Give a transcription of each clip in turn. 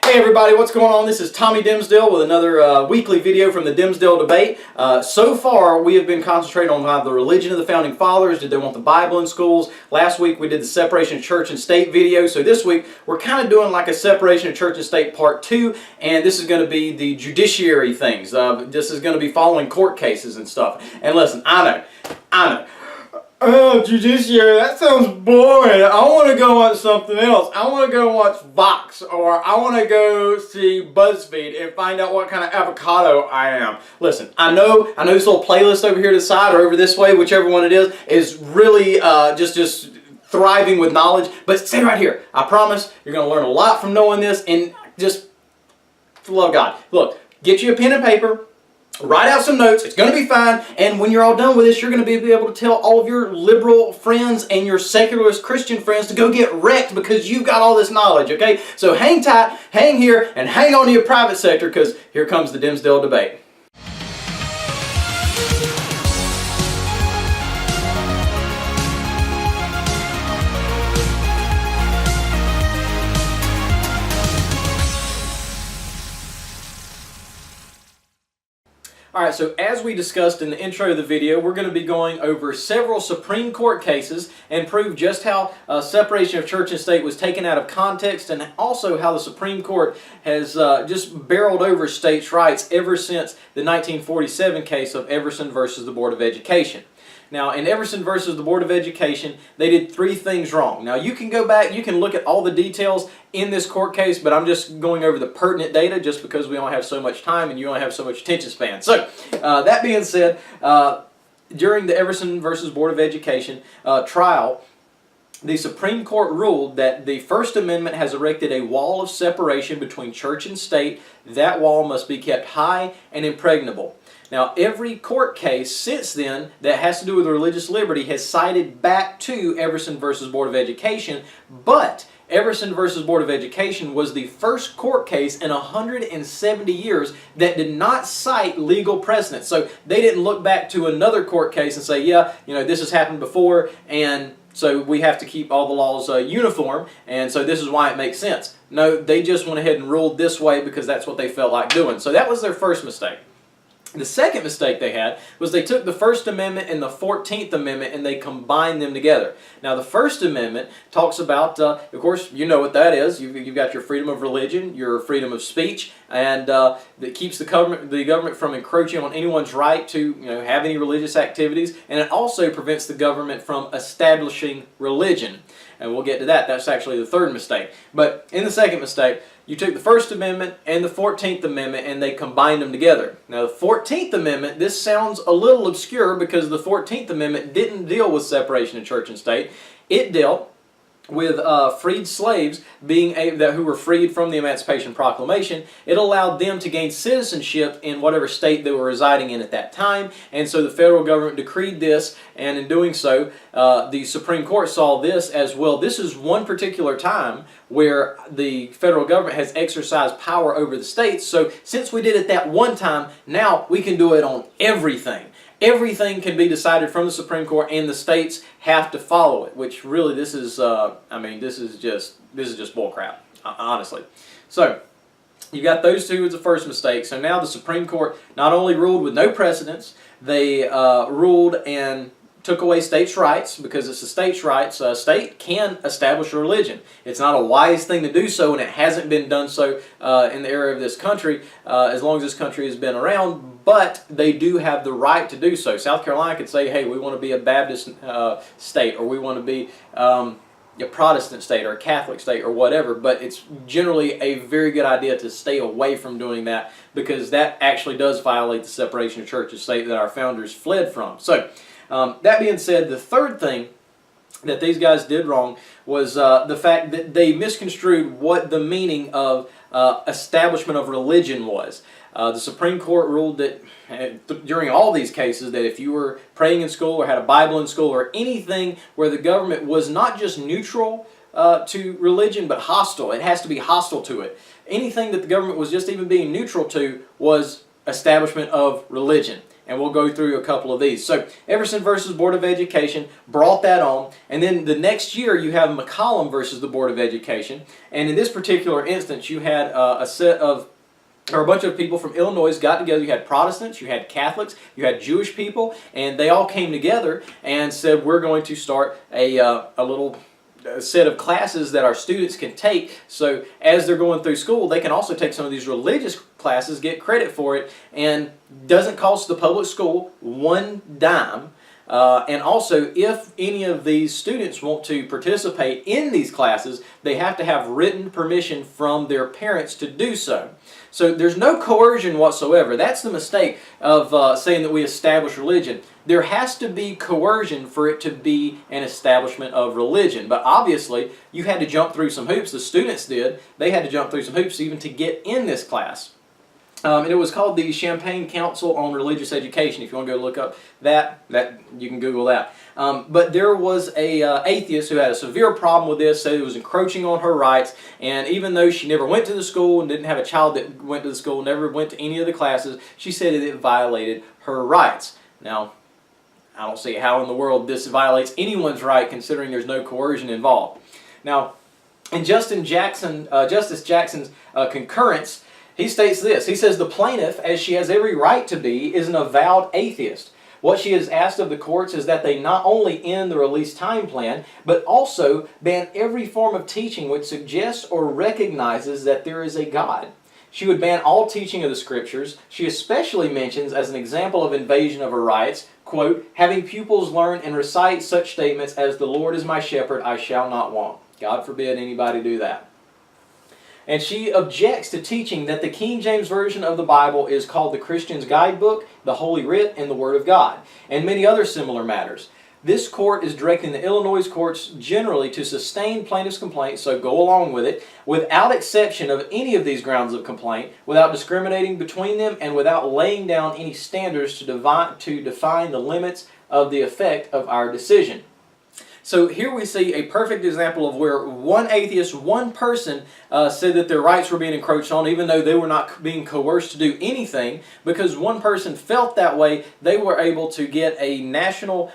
Hey everybody, what's going on? This is Tommy Dimsdale with another weekly video from the Dimsdale Debate. So far, we have been concentrating on the religion of the Founding Fathers. Did they want the Bible in schools? Last week we did the separation of church and state video. So this week we're kind of doing like a separation of church and state part 2, and this is going to be the judiciary things. This is going to be following court cases and stuff. And listen, I know. Oh, judiciary, that sounds boring. I want to go watch something else. I want to go watch Vox, or I want to go see BuzzFeed and find out what kind of avocado I am. Listen, I know this little playlist over here to the side or over this way, whichever one it is really just thriving with knowledge. But stay right here. I promise you're going to learn a lot from knowing this, and just, for the love of God, look, get you a pen and paper. Write out some notes. It's going to be fine. And when you're all done with this, you're going to be able to tell all of your liberal friends and your secularist Christian friends to go get wrecked because you've got all this knowledge, okay? So hang tight, hang here, and hang on to your private sector because here comes the Dimsdale Debate. Alright, so as we discussed in the intro of the video, we're going to be going over several Supreme Court cases and prove just how separation of church and state was taken out of context, and also how the Supreme Court has just barreled over states' rights ever since the 1947 case of Everson versus the Board of Education. Now, in Everson versus the Board of Education, they did 3 things wrong. Now, you can go back, you can look at all the details in this court case, but I'm just going over the pertinent data just because we only have so much time and you only have so much attention span. So, that being said, during the Everson versus Board of Education trial, the Supreme Court ruled that the First Amendment has erected a wall of separation between church and state. That wall must be kept high and impregnable. Now, every court case since then that has to do with religious liberty has cited back to Everson versus Board of Education, but Everson versus Board of Education was the first court case in 170 years that did not cite legal precedent. So they didn't look back to another court case and say, yeah, this has happened before, and so we have to keep all the laws uniform, and so this is why it makes sense. No, they just went ahead and ruled this way because that's what they felt like doing. So that was their first mistake. The second mistake they had was they took the First Amendment and the 14th Amendment and they combined them together. Now, the First Amendment talks about, of course, you know what that is. You've got your freedom of religion, your freedom of speech, and that keeps the government from encroaching on anyone's right to have any religious activities, and it also prevents the government from establishing religion. And we'll get to that. That's actually the third mistake. But in the second mistake, you took the First Amendment and the 14th Amendment and they combined them together. Now, the 14th Amendment, this sounds a little obscure because the 14th Amendment didn't deal with separation of church and state. It dealt with freed slaves who were freed from the Emancipation Proclamation. It allowed them to gain citizenship in whatever state they were residing in at that time, and so the federal government decreed this, and in doing so, the Supreme Court saw this as, well, this is one particular time where the federal government has exercised power over the states, so since we did it that one time, now we can do it on everything. Everything can be decided from the Supreme Court, and the states have to follow it. Which really, this is just bullcrap, honestly. So you got those two as the first mistake. So now the Supreme Court not only ruled with no precedents, they ruled and took away states' rights, because it's the states' rights. A state can establish a religion. It's not a wise thing to do so, and it hasn't been done so in the era of this country as long as this country has been around, but they do have the right to do so. South Carolina could say, hey, we want to be a Baptist state, or we want to be a Protestant state or a Catholic state or whatever, but it's generally a very good idea to stay away from doing that, because that actually does violate the separation of church and state that our founders fled from. So that being said, the third thing that these guys did wrong was the fact that they misconstrued what the meaning of establishment of religion was. The Supreme Court ruled that during all these cases that if you were praying in school or had a Bible in school or anything where the government was not just neutral to religion but hostile, it has to be hostile to it. Anything that the government was just even being neutral to was establishment of religion. And we'll go through a couple of these. So Everson versus Board of Education brought that on. And then the next year you have McCollum versus the Board of Education. And in this particular instance you had a bunch of people from Illinois got together. You had Protestants, you had Catholics, you had Jewish people, and they all came together and said, we're going to start a little set of classes that our students can take, so as they're going through school they can also take some of these religious classes, get credit for it, and doesn't cost the public school one dime. And also, if any of these students want to participate in these classes, they have to have written permission from their parents to do so. So there's no coercion whatsoever. That's the mistake of saying that we establish religion. There has to be coercion for it to be an establishment of religion. But obviously, you had to jump through some hoops. The students did. They had to jump through some hoops even to get in this class. And it was called the Champaign Council on Religious Education. If you want to go look up that you can Google that. But there was a atheist who had a severe problem with this, said it was encroaching on her rights, and even though she never went to the school and didn't have a child that went to the school, never went to any of the classes, she said that it violated her rights. Now, I don't see how in the world this violates anyone's right, considering there's no coercion involved. Now, in Justice Jackson's concurrence, he states this. He says, the plaintiff, as she has every right to be, is an avowed atheist. What she has asked of the courts is that they not only end the release time plan, but also ban every form of teaching which suggests or recognizes that there is a God. She would ban all teaching of the Scriptures. She especially mentions as an example of invasion of her rights, quote, having pupils learn and recite such statements as, the Lord is my shepherd, I shall not want. God forbid anybody do that. And she objects to teaching that the King James Version of the Bible is called the Christian's Guidebook, the Holy Writ, and the Word of God, and many other similar matters. This court is directing the Illinois courts generally to sustain plaintiff's complaint, so go along with it, without exception of any of these grounds of complaint, without discriminating between them, and without laying down any standards to define the limits of the effect of our decision. So here we see a perfect example of where one atheist, one person said that their rights were being encroached on, even though they were not being coerced to do anything. Because one person felt that way, they were able to get a national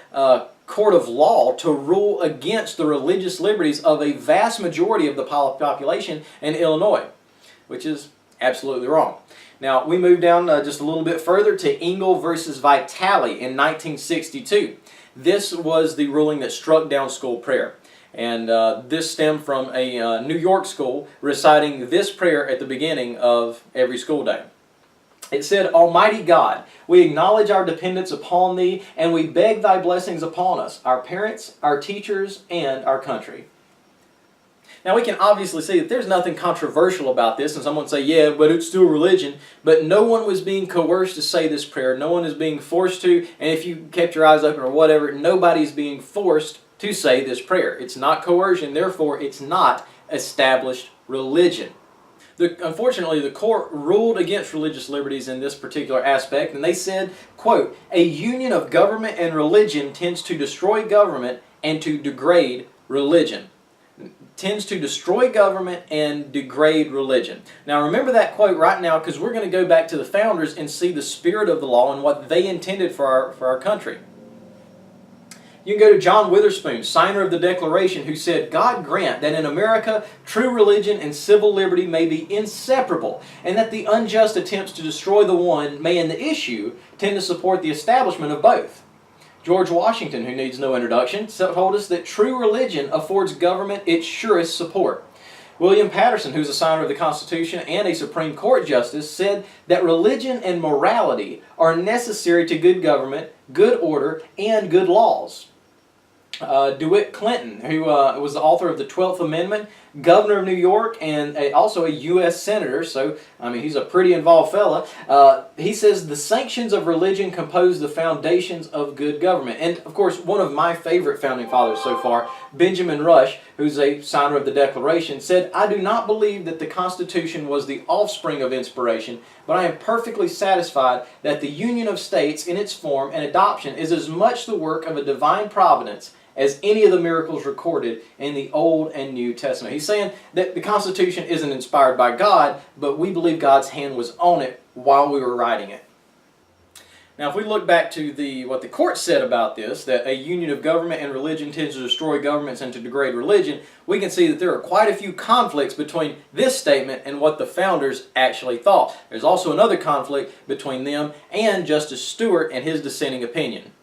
court of law to rule against the religious liberties of a vast majority of the population in Illinois, which is absolutely wrong. Now, we move down just a little bit further to Engle versus Vitale in 1962. This was the ruling that struck down school prayer. And this stemmed from a New York school reciting this prayer at the beginning of every school day. It said, Almighty God, we acknowledge our dependence upon Thee, and we beg Thy blessings upon us, our parents, our teachers, and our country. Now we can obviously see that there's nothing controversial about this, and someone say, yeah, but it's still religion. But no one was being coerced to say this prayer. No one is being forced to, and if you kept your eyes open or whatever, nobody's being forced to say this prayer. It's not coercion, therefore it's not established religion. Unfortunately, the court ruled against religious liberties in this particular aspect, and they said, quote, a union of government and religion tends to destroy government and to degrade religion. Tends to destroy government and degrade religion. Now remember that quote right now, because we're going to go back to the founders and see the spirit of the law and what they intended for our country. You can go to John Witherspoon, signer of the Declaration, who said, God grant that in America true religion and civil liberty may be inseparable, and that the unjust attempts to destroy the one may in the issue tend to support the establishment of both. George Washington, who needs no introduction, told us that true religion affords government its surest support. William Patterson, who's a signer of the Constitution and a Supreme Court justice, said that religion and morality are necessary to good government, good order, and good laws. DeWitt Clinton, who was the author of the 12th Amendment, governor of New York, and also a U.S. senator, so, I mean, he's a pretty involved fella. He says, the sanctions of religion compose the foundations of good government. And, of course, one of my favorite founding fathers so far, Benjamin Rush, who's a signer of the Declaration, said, I do not believe that the Constitution was the offspring of inspiration, but I am perfectly satisfied that the union of states in its form and adoption is as much the work of a divine providence as any of the miracles recorded in the Old and New Testament. He's saying that the Constitution isn't inspired by God, but we believe God's hand was on it while we were writing it. Now, if we look back to what the court said about this, that a union of government and religion tends to destroy governments and to degrade religion, we can see that there are quite a few conflicts between this statement and what the founders actually thought. There's also another conflict between them and Justice Stewart and his dissenting opinion.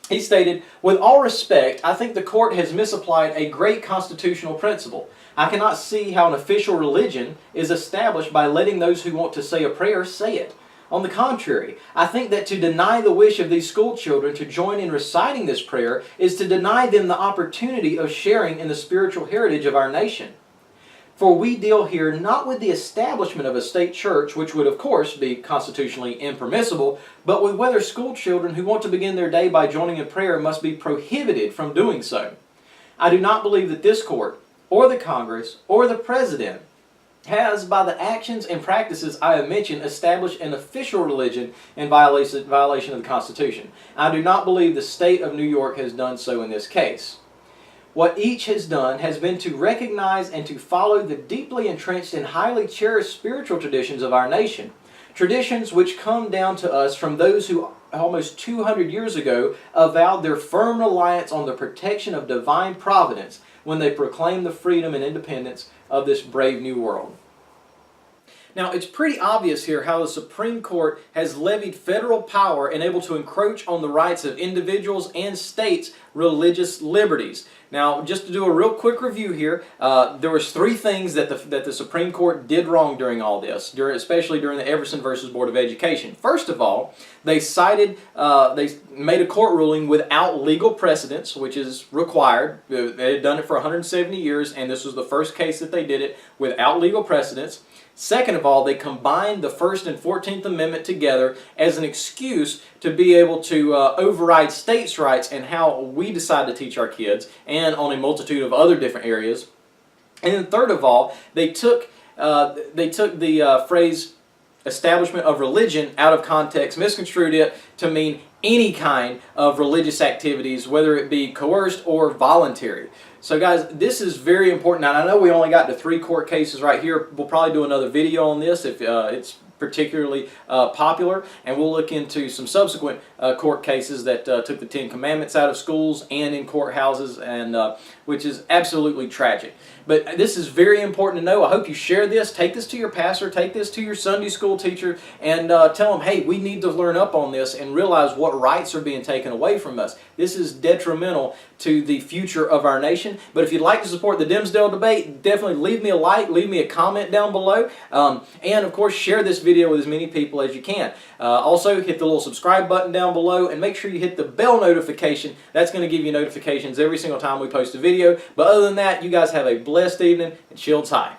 He stated, "With all respect, I think the court has misapplied a great constitutional principle. I cannot see how an official religion is established by letting those who want to say a prayer say it. On the contrary, I think that to deny the wish of these school children to join in reciting this prayer is to deny them the opportunity of sharing in the spiritual heritage of our nation. For we deal here not with the establishment of a state church, which would of course be constitutionally impermissible, but with whether school children who want to begin their day by joining in prayer must be prohibited from doing so. I do not believe that this court, or the Congress, or the President has, by the actions and practices I have mentioned, established an official religion in violation of the Constitution. I do not believe the state of New York has done so in this case. What each has done has been to recognize and to follow the deeply entrenched and highly cherished spiritual traditions of our nation. Traditions which come down to us from those who almost 200 years ago avowed their firm reliance on the protection of divine providence when they proclaimed the freedom and independence of this brave new world." Now, it's pretty obvious here how the Supreme Court has levied federal power and able to encroach on the rights of individuals and states' religious liberties. Now, just to do a real quick review here, there was three things that the Supreme Court did wrong during all this, especially during the Everson versus Board of Education. First of all, they made a court ruling without legal precedents, which is required. They had done it for 170 years, and this was the first case that they did it without legal precedents. Second of all, they combined the First and 14th Amendment together as an excuse to be able to override states' rights and how we decide to teach our kids, and on a multitude of other different areas. And then third of all, they took the phrase establishment of religion out of context, misconstrued it to mean any kind of religious activities, whether it be coerced or voluntary. So guys, this is very important. Now, I know we only got to 3 court cases right here. We'll probably do another video on this if it's particularly popular, and we'll look into some subsequent court cases that took the 10 Commandments out of schools and in courthouses, and which is absolutely tragic. But this is very important to know. I hope you share this. Take this to your pastor. Take this to your Sunday school teacher, and tell them, hey, we need to learn up on this and realize what rights are being taken away from us. This is detrimental to the future of our nation. But if you'd like to support the Dimsdale debate, definitely leave me a like, leave me a comment down below, and of course share this video with as many people as you can. Also, hit the little subscribe button down below, and make sure you hit the bell notification. That's going to give you notifications every single time we post a video. But other than that, you guys have a blessed evening, and shields high.